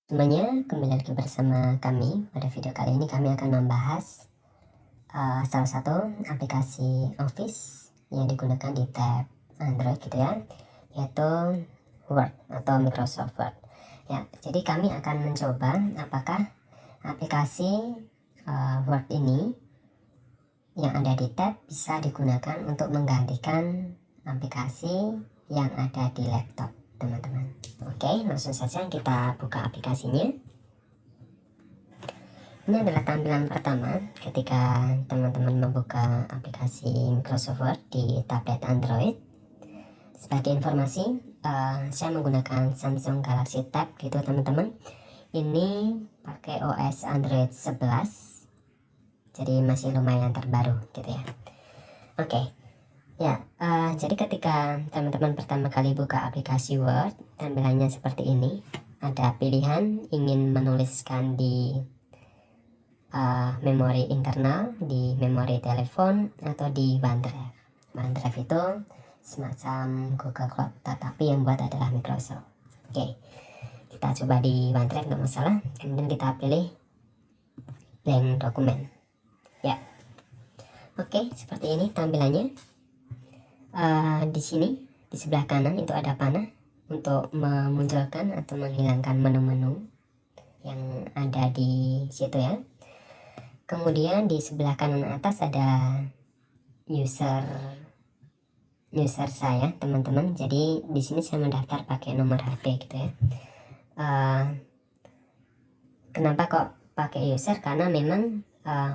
Semuanya, kembali lagi bersama kami. Pada video kali ini kami akan membahas salah satu aplikasi Office yang digunakan di tab Android gitu ya, yaitu Word atau Microsoft Word. Ya, jadi kami akan mencoba apakah aplikasi Word ini yang ada di tab bisa digunakan untuk menggantikan aplikasi yang ada di laptop, teman-teman. Oke, langsung saja kita buka aplikasinya. Ini adalah tampilan pertama ketika teman-teman membuka aplikasi Microsoft Word di tablet Android. Sebagai informasi, saya menggunakan Samsung Galaxy Tab gitu teman-teman. Ini pakai OS Android 11, jadi masih lumayan terbaru gitu ya. Oke. Ya, jadi ketika teman-teman pertama kali buka aplikasi Word, tampilannya seperti ini. Ada pilihan ingin menuliskan di memori internal, di memori telepon, atau di OneDrive. OneDrive itu semacam Google Cloud, tetapi yang buat adalah Microsoft. Oke, kita coba di OneDrive, nggak masalah. Kemudian kita pilih blank dokumen. Ya, oke, seperti ini tampilannya. Di sini di sebelah kanan itu ada panah untuk memunculkan atau menghilangkan menu-menu yang ada di situ ya. Kemudian di sebelah kanan atas ada user saya teman-teman. Jadi di sini saya mendaftar pakai nomor HP gitu ya. Kenapa kok pakai user? Karena memang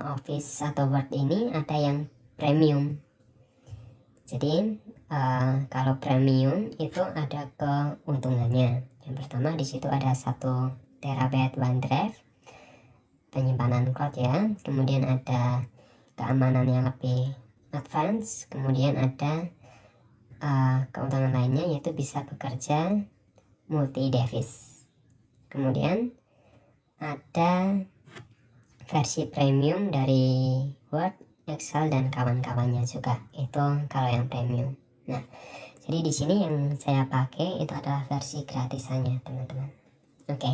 Office atau Word ini ada yang premium. Jadi kalau premium itu ada keuntungannya. Yang pertama di situ ada 1 terabyte OneDrive, penyimpanan cloud ya. Kemudian ada keamanan yang lebih advance. Kemudian ada keuntungan lainnya yaitu bisa bekerja multi device. Kemudian ada versi premium dari Word, Excel dan kawan-kawannya juga. Itu kalau yang premium. Nah, jadi di sini yang saya pakai itu adalah versi gratisannya, teman-teman. Oke.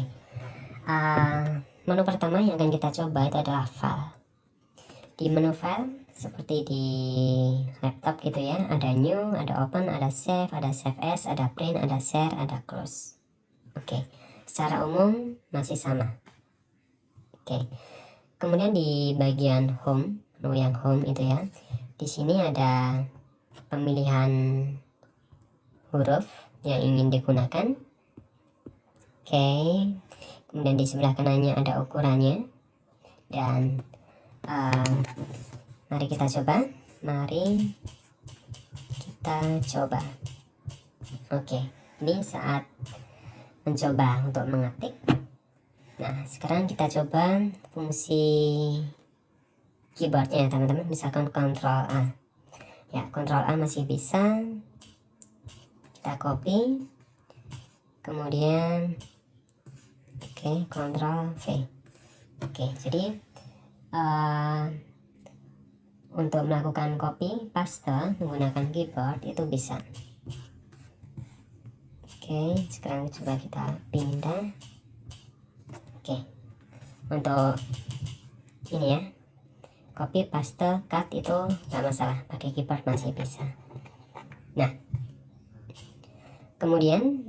Menu pertama yang akan kita coba itu adalah file. Di menu file seperti di laptop gitu ya, ada new, ada open, ada save as, ada print, ada share, ada close. Oke. Secara umum masih sama. Oke. Kemudian di bagian home, menu yang home itu ya, di sini ada pemilihan huruf yang ingin digunakan. Oke, kemudian di sebelah kanannya ada ukurannya. Dan mari kita coba. Oke, ini saat mencoba untuk mengetik. Nah, sekarang kita coba fungsi keyboardnya teman-teman. Misalkan Ctrl A. Ya, Ctrl A masih bisa. Kita copy. Kemudian Ctrl V. Oke, jadi untuk melakukan copy paste menggunakan keyboard itu bisa. Oke, sekarang coba kita pindah. Oke, untuk ini ya, copy, paste, cut itu nggak masalah, pakai keyboard masih bisa. Nah, kemudian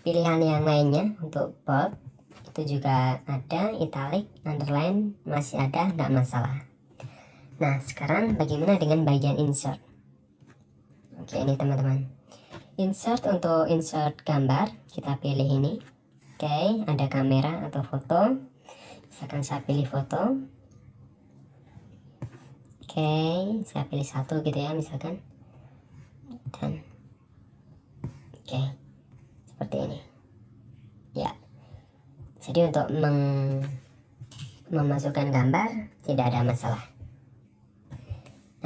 pilihan yang lainnya untuk bold itu juga ada, italic, underline masih ada, nggak masalah. Nah, sekarang bagaimana dengan bagian insert? Oke, ini teman-teman, insert, untuk insert gambar kita pilih ini. Oke, ada kamera atau foto. Misalkan saya pilih foto. Oke, saya pilih 1 gitu ya misalkan. Dan oke, seperti ini. Ya. Jadi untuk memasukkan gambar tidak ada masalah.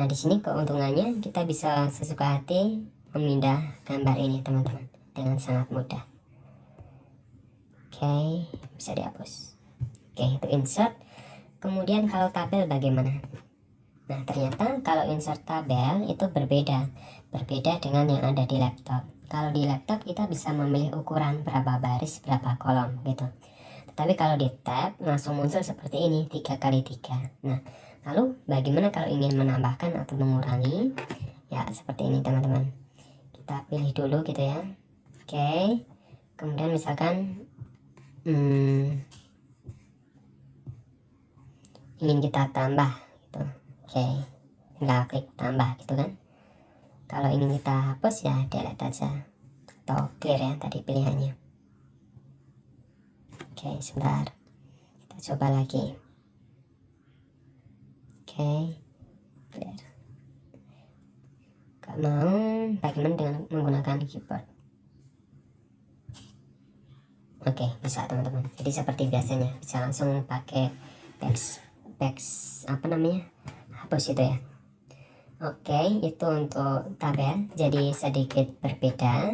Nah, di sini keuntungannya kita bisa sesuka hati memindah gambar ini teman-teman dengan sangat mudah. Oke, bisa dihapus. Oke, itu insert. Kemudian kalau tabel bagaimana? Nah, ternyata kalau insert tabel itu berbeda dengan yang ada di laptop. Kalau di laptop kita bisa memilih ukuran berapa baris, berapa kolom gitu. Tapi kalau di tab langsung muncul seperti ini, 3x3. Nah, lalu bagaimana kalau ingin menambahkan atau mengurangi? Ya, seperti ini teman-teman. Kita pilih dulu gitu ya. Oke. Kemudian misalkan ingin kita tambah gitu. Oke. Tinggal klik tambah gitu kan. Kalau ingin kita hapus ya delete aja. Atau clear ya tadi pilihannya. Oke, sebentar. Kita coba lagi. Oke, clear. Gak mau, bagaimana dengan menggunakan keyboard? Oke, bisa teman-teman. Jadi seperti biasanya, bisa langsung pakai apa namanya? Hapus itu ya. Oke, itu untuk tabel. Jadi sedikit berbeda.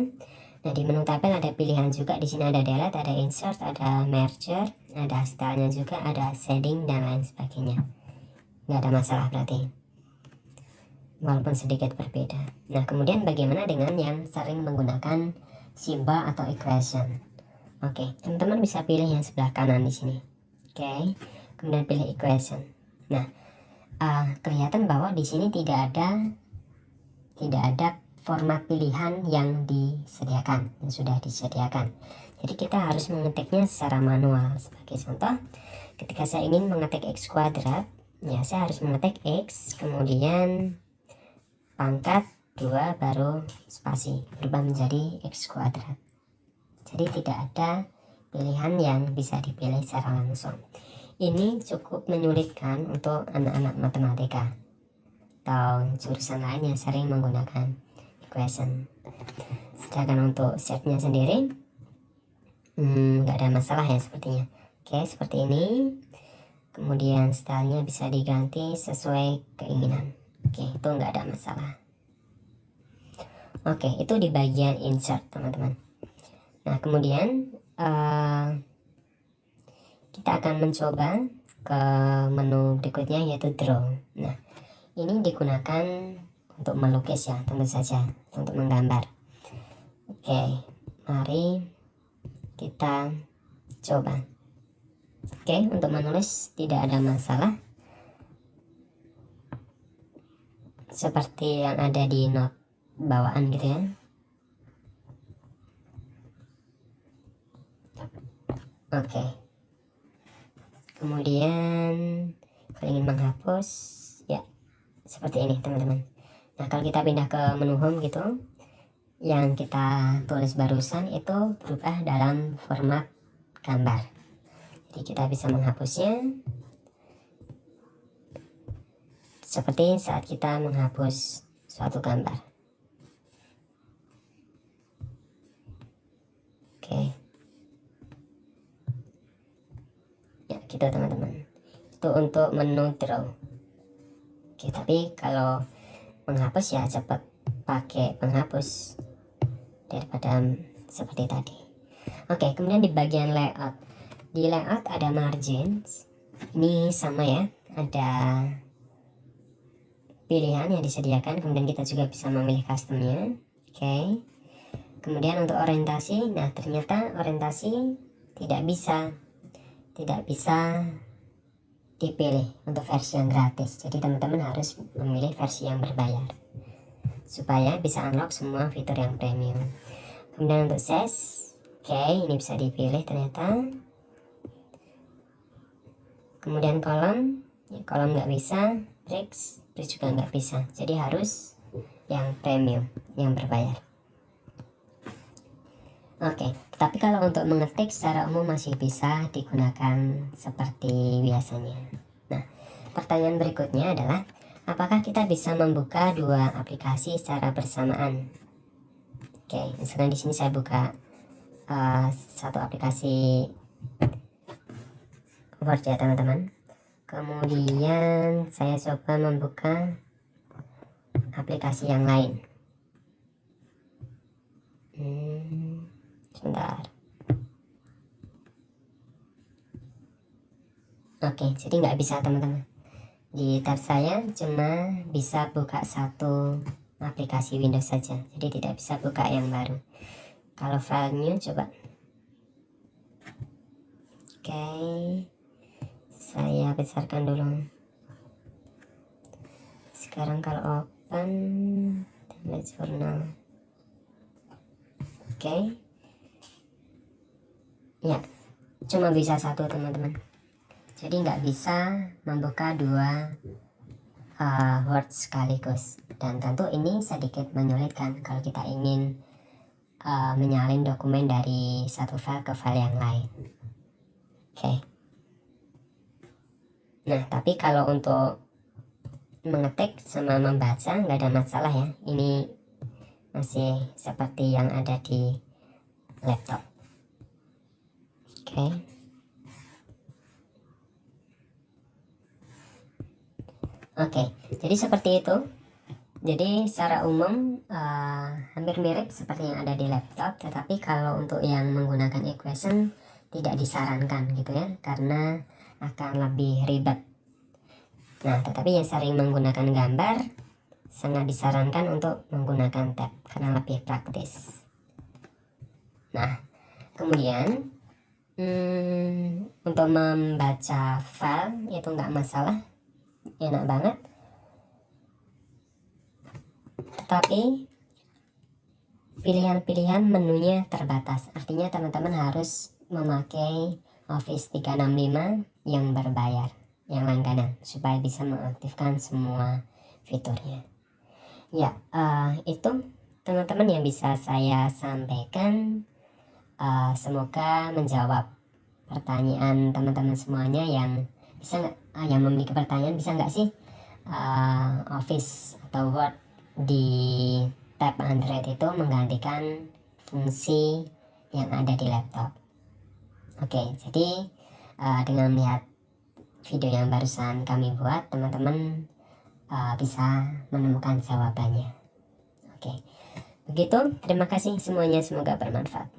Nah, di menu tabel ada pilihan juga. Di sini ada delete, ada insert, ada merger, ada stylenya juga, ada shading dan lain sebagainya. Nggak ada masalah berarti, walaupun sedikit berbeda. Nah, kemudian bagaimana dengan yang sering menggunakan simbol atau equation? Oke, teman-teman bisa pilih yang sebelah kanan di sini. Oke, kemudian pilih equation. Nah, kelihatan bahwa di sini tidak ada format pilihan yang disediakan, yang sudah disediakan. Jadi kita harus mengetiknya secara manual. Sebagai contoh, ketika saya ingin mengetik x kuadrat, ya saya harus mengetik x, kemudian pangkat 2 baru spasi, berubah menjadi x kuadrat. Jadi tidak ada pilihan yang bisa dipilih secara langsung. Ini cukup menyulitkan untuk anak-anak matematika atau jurusan lain yang sering menggunakan equation. Sedangkan untuk setnya sendiri nggak ada masalah ya sepertinya. Oke, seperti ini. Kemudian stylenya bisa diganti sesuai keinginan. Oke, itu nggak ada masalah. Oke, itu di bagian insert teman-teman. Nah, kemudian kita akan mencoba ke menu berikutnya, yaitu draw. Nah, ini digunakan untuk melukis ya, tentu saja, untuk menggambar. Oke, mari kita coba. Oke, untuk menulis tidak ada masalah, seperti yang ada di note bawaan gitu ya. Oke, kemudian kalau ingin menghapus ya seperti ini teman-teman. Nah, kalau kita pindah ke menu home gitu, yang kita tulis barusan itu berubah dalam format gambar. Jadi kita bisa menghapusnya seperti saat kita menghapus suatu gambar. Oke, ya gitu teman-teman. Itu untuk menu draw. Oke, tapi kalau menghapus ya cepat pakai penghapus daripada seperti tadi. Oke, kemudian di bagian layout, di layout ada margins. Ini sama ya, ada pilihan yang disediakan. Kemudian kita juga bisa memilih customnya. Oke, kemudian untuk orientasi, nah ternyata orientasi tidak bisa dipilih untuk versi yang gratis. Jadi teman-teman harus memilih versi yang berbayar supaya bisa unlock semua fitur yang premium. Kemudian untuk size, oke, ini bisa dipilih ternyata. Kemudian kolom, ya, kolom nggak bisa, breaks juga nggak bisa. Jadi harus yang premium, yang berbayar. Oke, tapi kalau untuk mengetik secara umum masih bisa digunakan seperti biasanya. Nah, pertanyaan berikutnya adalah, apakah kita bisa membuka dua aplikasi secara bersamaan? Oke, misalkan di sini saya buka satu aplikasi Word ya teman-teman. Kemudian saya coba membuka aplikasi yang lain. Sebentar. Oke, jadi nggak bisa teman-teman. Di tab saya cuma bisa buka satu aplikasi Windows saja, jadi tidak bisa buka yang baru. Kalau file new coba. Oke, saya besarkan dulu. Sekarang kalau open template jurnal, oke, ya cuma bisa satu teman-teman, jadi nggak bisa membuka dua Word sekaligus, dan tentu ini sedikit menyulitkan kalau kita ingin menyalin dokumen dari satu file ke file yang lain. Oke. Nah, tapi kalau untuk mengetik sama membaca nggak ada masalah ya, ini masih seperti yang ada di laptop. Oke. Oke, jadi seperti itu. Jadi secara umum hampir mirip seperti yang ada di laptop, tetapi kalau untuk yang menggunakan equation tidak disarankan gitu ya, karena akan lebih ribet. Nah, tetapi yang sering menggunakan gambar sangat disarankan untuk menggunakan tab karena lebih praktis. Nah, kemudian untuk membaca file itu nggak masalah, enak banget. Tetapi pilihan-pilihan menunya terbatas, artinya teman-teman harus memakai Office 365 yang berbayar, yang langganan, supaya bisa mengaktifkan semua fiturnya. Ya, itu teman-teman yang bisa saya sampaikan. Semoga menjawab pertanyaan teman-teman semuanya yang bisa nggak, yang memiliki pertanyaan, bisa nggak sih Office atau Word di tab Android itu menggantikan fungsi yang ada di laptop. Oke, jadi dengan melihat video yang barusan kami buat, teman-teman bisa menemukan jawabannya. Oke, begitu. Terima kasih semuanya, semoga bermanfaat.